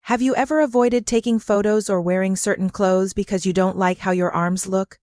Have you ever avoided taking photos or wearing certain clothes because you don't like how your arms look?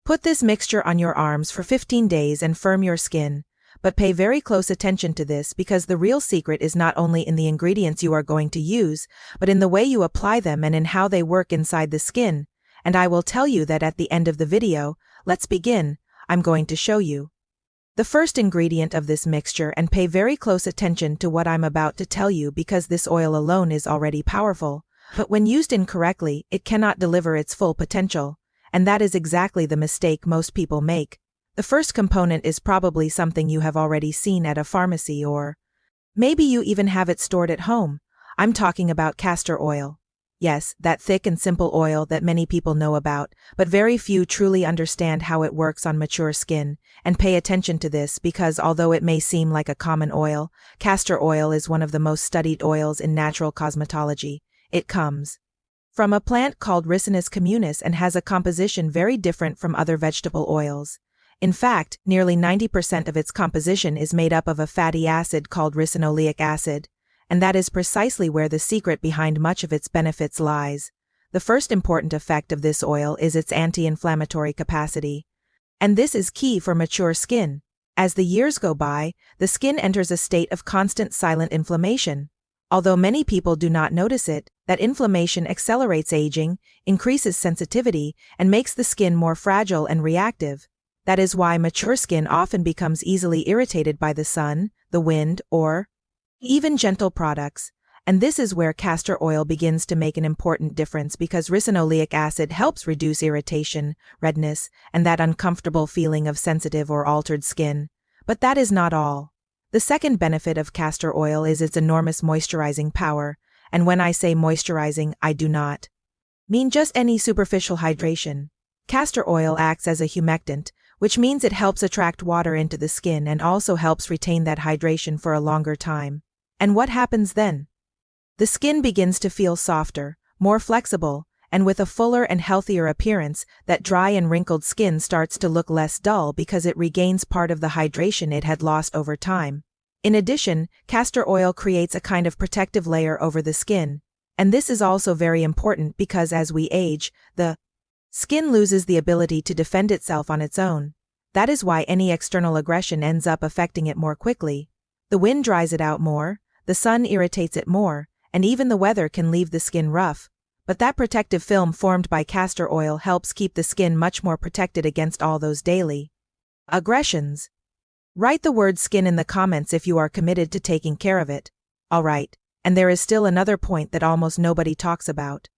Put this mixture on your arms for 15 days and firm your skin, but pay very close attention to this because the real secret is not only in the ingredients you are going to use, but in the way you apply them and in how they work inside the skin. And I will tell you that at the end of the video. Let's begin. I'm going to show you the first ingredient of this mixture, and pay very close attention to what I'm about to tell you because this oil alone is already powerful, but when used incorrectly, it cannot deliver its full potential, and that is exactly the mistake most people make. The first component is probably something you have already seen at a pharmacy, or maybe you even have it stored at home. I'm talking about castor oil. Yes, that thick and simple oil that many people know about, but very few truly understand how it works on mature skin. And pay attention to this because although it may seem like a common oil, castor oil is one of the most studied oils in natural cosmetology. It comes from a plant called Ricinus communis and has a composition very different from other vegetable oils. In fact, nearly 90% of its composition is made up of a fatty acid called ricinoleic acid. And that is precisely where the secret behind much of its benefits lies. The first important effect of this oil is its anti-inflammatory capacity. And this is key for mature skin. As the years go by, the skin enters a state of constant silent inflammation. Although many people do not notice it, that inflammation accelerates aging, increases sensitivity, and makes the skin more fragile and reactive. That is why mature skin often becomes easily irritated by the sun, the wind, or even gentle products, and this is where castor oil begins to make an important difference because ricinoleic acid helps reduce irritation, redness, and that uncomfortable feeling of sensitive or altered skin. But that is not all. The second benefit of castor oil is its enormous moisturizing power, and when I say moisturizing, I do not mean just any superficial hydration. Castor oil acts as a humectant, which means it helps attract water into the skin and also helps retain that hydration for a longer time. And what happens then? The skin begins to feel softer, more flexible, and with a fuller and healthier appearance. That dry and wrinkled skin starts to look less dull because it regains part of the hydration it had lost over time. In addition, castor oil creates a kind of protective layer over the skin, and this is also very important because as we age, the skin loses the ability to defend itself on its own. That is why any external aggression ends up affecting it more quickly. The wind dries it out more, the sun irritates it more, and even the weather can leave the skin rough. But that protective film formed by castor oil helps keep the skin much more protected against all those daily aggressions. Write the word skin in the comments if you are committed to taking care of it. Alright, and there is still another point that almost nobody talks about.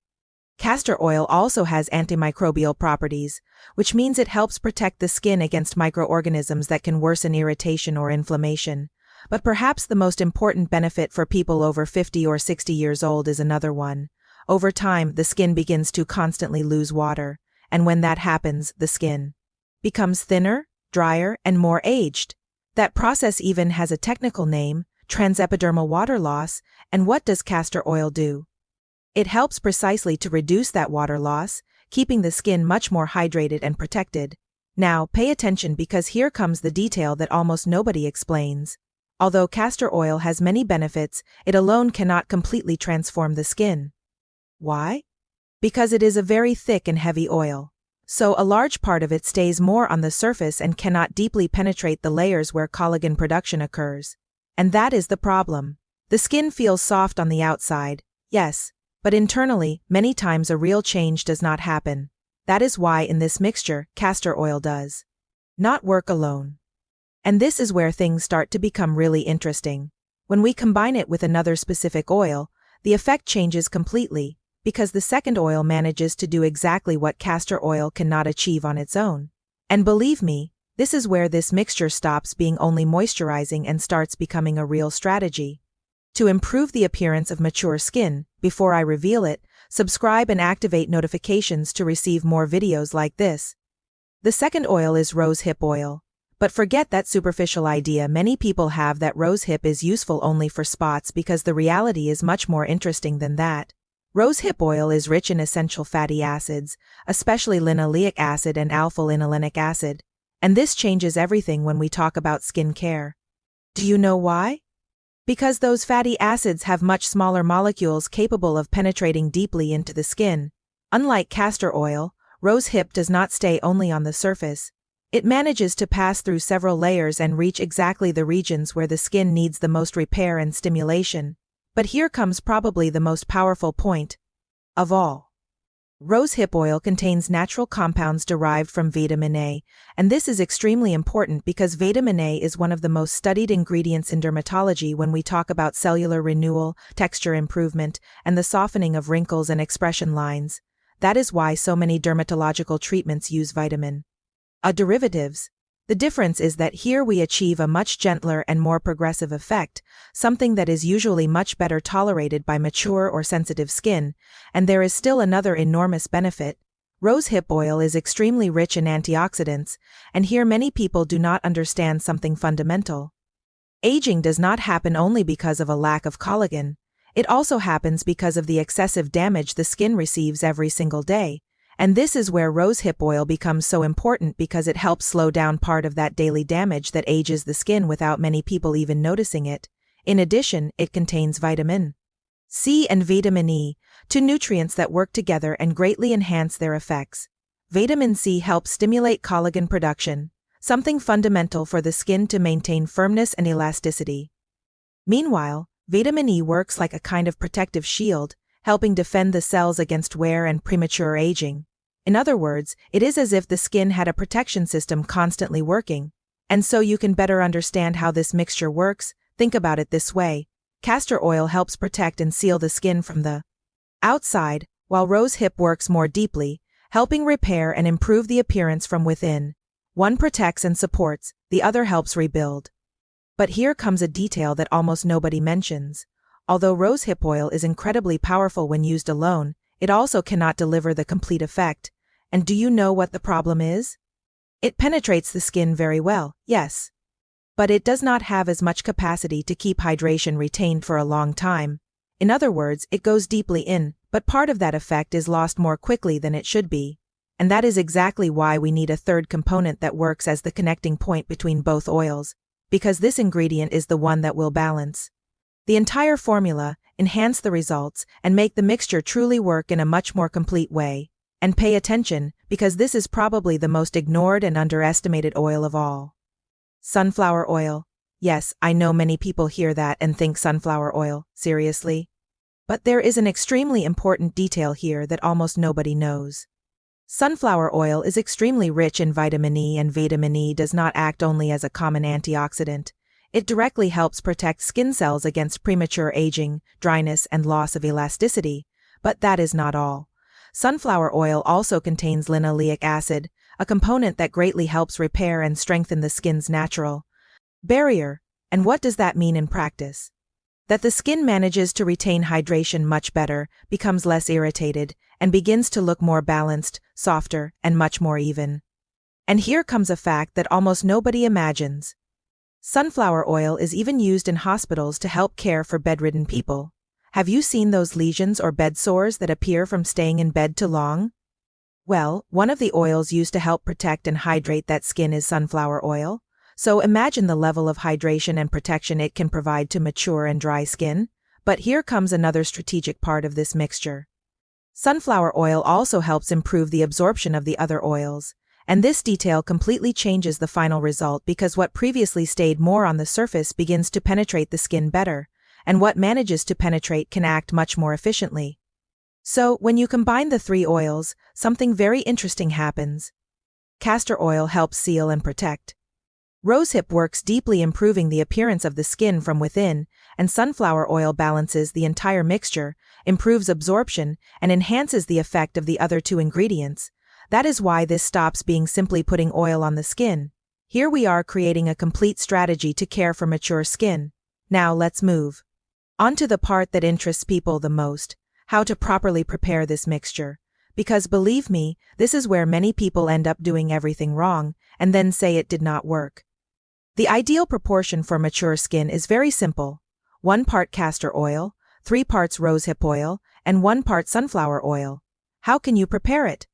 Castor oil also has antimicrobial properties, which means it helps protect the skin against microorganisms that can worsen irritation or inflammation. But perhaps the most important benefit for people over 50 or 60 years old is another one. Over time, the skin begins to constantly lose water, and when that happens, the skin becomes thinner, drier, and more aged. That process even has a technical name, transepidermal water loss, and what does castor oil do? It helps precisely to reduce that water loss, keeping the skin much more hydrated and protected. Now, pay attention because here comes the detail that almost nobody explains. Although castor oil has many benefits, it alone cannot completely transform the skin. Why? Because it is a very thick and heavy oil. So a large part of it stays more on the surface and cannot deeply penetrate the layers where collagen production occurs. And that is the problem. The skin feels soft on the outside, yes, but internally, many times a real change does not happen. That is why in this mixture, castor oil does not work alone. And this is where things start to become really interesting. When we combine it with another specific oil, the effect changes completely, because the second oil manages to do exactly what castor oil cannot achieve on its own. And believe me, this is where this mixture stops being only moisturizing and starts becoming a real strategy. To improve the appearance of mature skin, before I reveal it, subscribe and activate notifications to receive more videos like this. The second oil is rosehip oil. But forget that superficial idea many people have that rosehip is useful only for spots because the reality is much more interesting than that. Rosehip oil is rich in essential fatty acids, especially linoleic acid and alpha-linolenic acid. And this changes everything when we talk about skin care. Do you know why? Because those fatty acids have much smaller molecules capable of penetrating deeply into the skin. Unlike castor oil, rosehip does not stay only on the surface. It manages to pass through several layers and reach exactly the regions where the skin needs the most repair and stimulation. But here comes probably the most powerful point of all. Rosehip oil contains natural compounds derived from vitamin A, and this is extremely important because vitamin A is one of the most studied ingredients in dermatology when we talk about cellular renewal, texture improvement, and the softening of wrinkles and expression lines. That is why so many dermatological treatments use vitamin A derivatives. The difference is that here we achieve a much gentler and more progressive effect, something that is usually much better tolerated by mature or sensitive skin, and there is still another enormous benefit. Rosehip oil is extremely rich in antioxidants, and here many people do not understand something fundamental. Aging does not happen only because of a lack of collagen. It also happens because of the excessive damage the skin receives every single day. And this is where rosehip oil becomes so important because it helps slow down part of that daily damage that ages the skin without many people even noticing it. In addition, it contains vitamin C and vitamin E, two nutrients that work together and greatly enhance their effects. Vitamin C helps stimulate collagen production, something fundamental for the skin to maintain firmness and elasticity. Meanwhile, vitamin E works like a kind of protective shield, helping defend the cells against wear and premature aging. In other words, it is as if the skin had a protection system constantly working. And so you can better understand how this mixture works. Think about it this way. Castor oil helps protect and seal the skin from the outside, while rosehip works more deeply, helping repair and improve the appearance from within. One protects and supports, the other helps rebuild. But here comes a detail that almost nobody mentions. Although rosehip oil is incredibly powerful when used alone, it also cannot deliver the complete effect. And do you know what the problem is? It penetrates the skin very well, yes. But it does not have as much capacity to keep hydration retained for a long time. In other words, it goes deeply in, but part of that effect is lost more quickly than it should be. And that is exactly why we need a third component that works as the connecting point between both oils, because this ingredient is the one that will balance the entire formula, enhance the results, and make the mixture truly work in a much more complete way. And pay attention, because this is probably the most ignored and underestimated oil of all. Sunflower oil. Yes, I know many people hear that and think sunflower oil, seriously? But there is an extremely important detail here that almost nobody knows. Sunflower oil is extremely rich in vitamin E, and vitamin E does not act only as a common antioxidant. It directly helps protect skin cells against premature aging, dryness, and loss of elasticity. But that is not all. Sunflower oil also contains linoleic acid, a component that greatly helps repair and strengthen the skin's natural barrier. And what does that mean in practice? That the skin manages to retain hydration much better, becomes less irritated, and begins to look more balanced, softer, and much more even. And here comes a fact that almost nobody imagines. Sunflower oil is even used in hospitals to help care for bedridden people. Have you seen those lesions or bed sores that appear from staying in bed too long? Well, one of the oils used to help protect and hydrate that skin is sunflower oil. So imagine the level of hydration and protection it can provide to mature and dry skin. But here comes another strategic part of this mixture. Sunflower oil also helps improve the absorption of the other oils. And this detail completely changes the final result because what previously stayed more on the surface begins to penetrate the skin better, and what manages to penetrate can act much more efficiently. So, when you combine the three oils, something very interesting happens. Castor oil helps seal and protect. Rosehip works deeply improving the appearance of the skin from within, and sunflower oil balances the entire mixture, improves absorption, and enhances the effect of the other two ingredients. That is why this stops being simply putting oil on the skin. Here we are creating a complete strategy to care for mature skin. Now let's move on to the part that interests people the most, how to properly prepare this mixture. Because believe me, this is where many people end up doing everything wrong, and then say it did not work. The ideal proportion for mature skin is very simple. 1 part castor oil, 3 parts rosehip oil, and 1 part sunflower oil. How can you prepare it?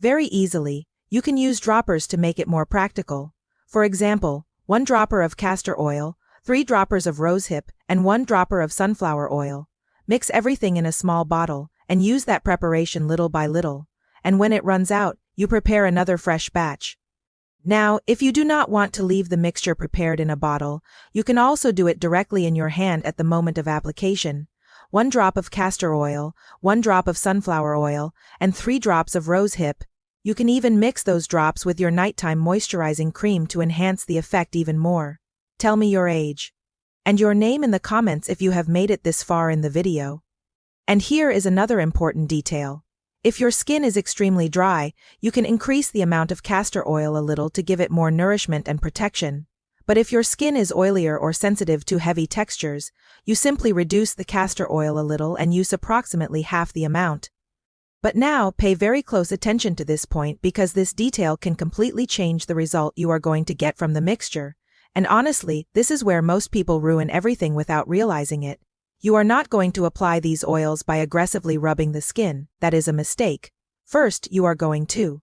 Very easily, you can use droppers to make it more practical. For example, 1 dropper of castor oil, 3 droppers of rosehip, and 1 dropper of sunflower oil. Mix everything in a small bottle, and use that preparation little by little. And when it runs out, you prepare another fresh batch. Now, if you do not want to leave the mixture prepared in a bottle, you can also do it directly in your hand at the moment of application. 1 drop of castor oil, 1 drop of sunflower oil, and 3 drops of rosehip. You can even mix those drops with your nighttime moisturizing cream to enhance the effect even more. Tell me your age and your name in the comments if you have made it this far in the video. And here is another important detail. If your skin is extremely dry, you can increase the amount of castor oil a little to give it more nourishment and protection. But if your skin is oilier or sensitive to heavy textures, you simply reduce the castor oil a little and use approximately half the amount. But now, pay very close attention to this point because this detail can completely change the result you are going to get from the mixture. And honestly, this is where most people ruin everything without realizing it. You are not going to apply these oils by aggressively rubbing the skin. That is a mistake. First, you are going to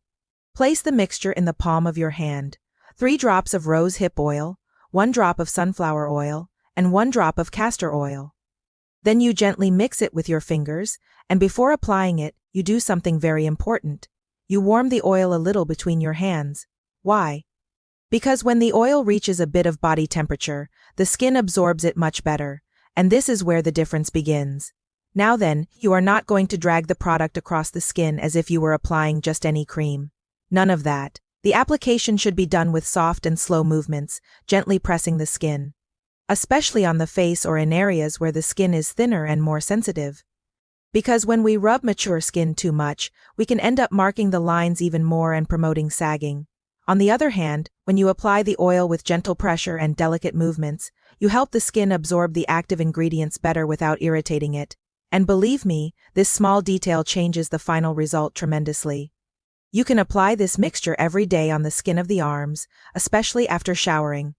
place the mixture in the palm of your hand. 3 drops of rosehip oil, 1 drop of sunflower oil, and 1 drop of castor oil. Then you gently mix it with your fingers, and before applying it, you do something very important. You warm the oil a little between your hands. Why? Because when the oil reaches a bit of body temperature, the skin absorbs it much better, and this is where the difference begins. Now then, you are not going to drag the product across the skin as if you were applying just any cream. None of that. The application should be done with soft and slow movements, gently pressing the skin. Especially on the face or in areas where the skin is thinner and more sensitive. Because when we rub mature skin too much, we can end up marking the lines even more and promoting sagging. On the other hand, when you apply the oil with gentle pressure and delicate movements, you help the skin absorb the active ingredients better without irritating it. And believe me, this small detail changes the final result tremendously. You can apply this mixture every day on the skin of the arms, especially after showering.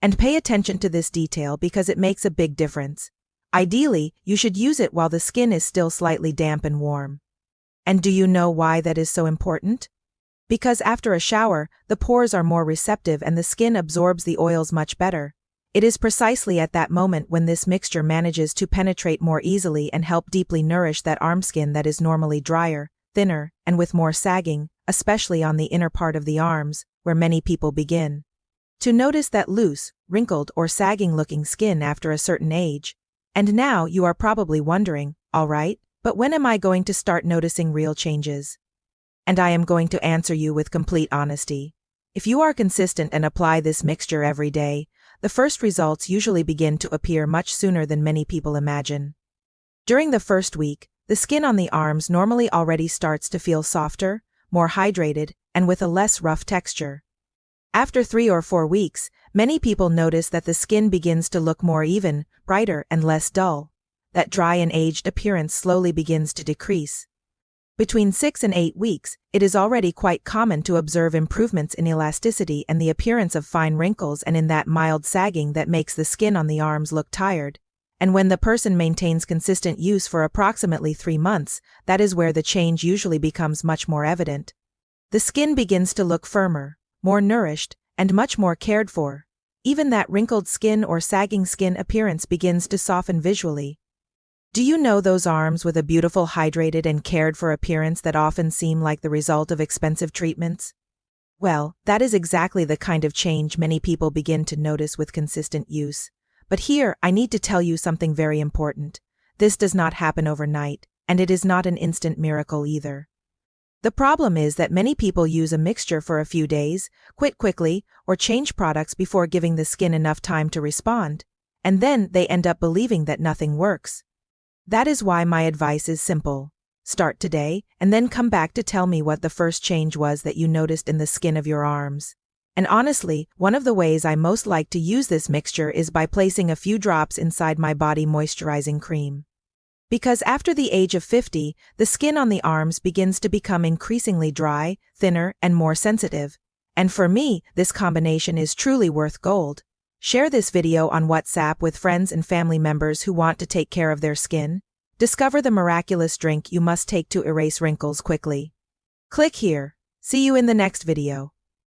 And pay attention to this detail because it makes a big difference. Ideally, you should use it while the skin is still slightly damp and warm. And do you know why that is so important? Because after a shower, the pores are more receptive and the skin absorbs the oils much better. It is precisely at that moment when this mixture manages to penetrate more easily and help deeply nourish that arm skin that is normally drier, thinner, and with more sagging, especially on the inner part of the arms, where many people begin to notice that loose, wrinkled, or sagging-looking skin after a certain age. And now you are probably wondering, all right, but when am I going to start noticing real changes? And I am going to answer you with complete honesty. If you are consistent and apply this mixture every day, the first results usually begin to appear much sooner than many people imagine. During the first week, the skin on the arms normally already starts to feel softer, more hydrated, and with a less rough texture. After 3 or 4 weeks, many people notice that the skin begins to look more even, brighter, and less dull. That dry and aged appearance slowly begins to decrease. Between 6 and 8 weeks, it is already quite common to observe improvements in elasticity and the appearance of fine wrinkles and in that mild sagging that makes the skin on the arms look tired. And when the person maintains consistent use for approximately 3 months, that is where the change usually becomes much more evident. The skin begins to look firmer, more nourished, and much more cared for. Even that wrinkled skin or sagging skin appearance begins to soften visually. Do you know those arms with a beautiful hydrated and cared for appearance that often seem like the result of expensive treatments? Well, that is exactly the kind of change many people begin to notice with consistent use. But here, I need to tell you something very important. This does not happen overnight, and it is not an instant miracle either. The problem is that many people use a mixture for a few days, quit quickly, or change products before giving the skin enough time to respond, and then they end up believing that nothing works. That is why my advice is simple. Start today, and then come back to tell me what the first change was that you noticed in the skin of your arms. And honestly, one of the ways I most like to use this mixture is by placing a few drops inside my body moisturizing cream. Because after the age of 50, the skin on the arms begins to become increasingly dry, thinner, and more sensitive. And for me, this combination is truly worth gold. Share this video on WhatsApp with friends and family members who want to take care of their skin. Discover the miraculous drink you must take to erase wrinkles quickly. Click here. See you in the next video.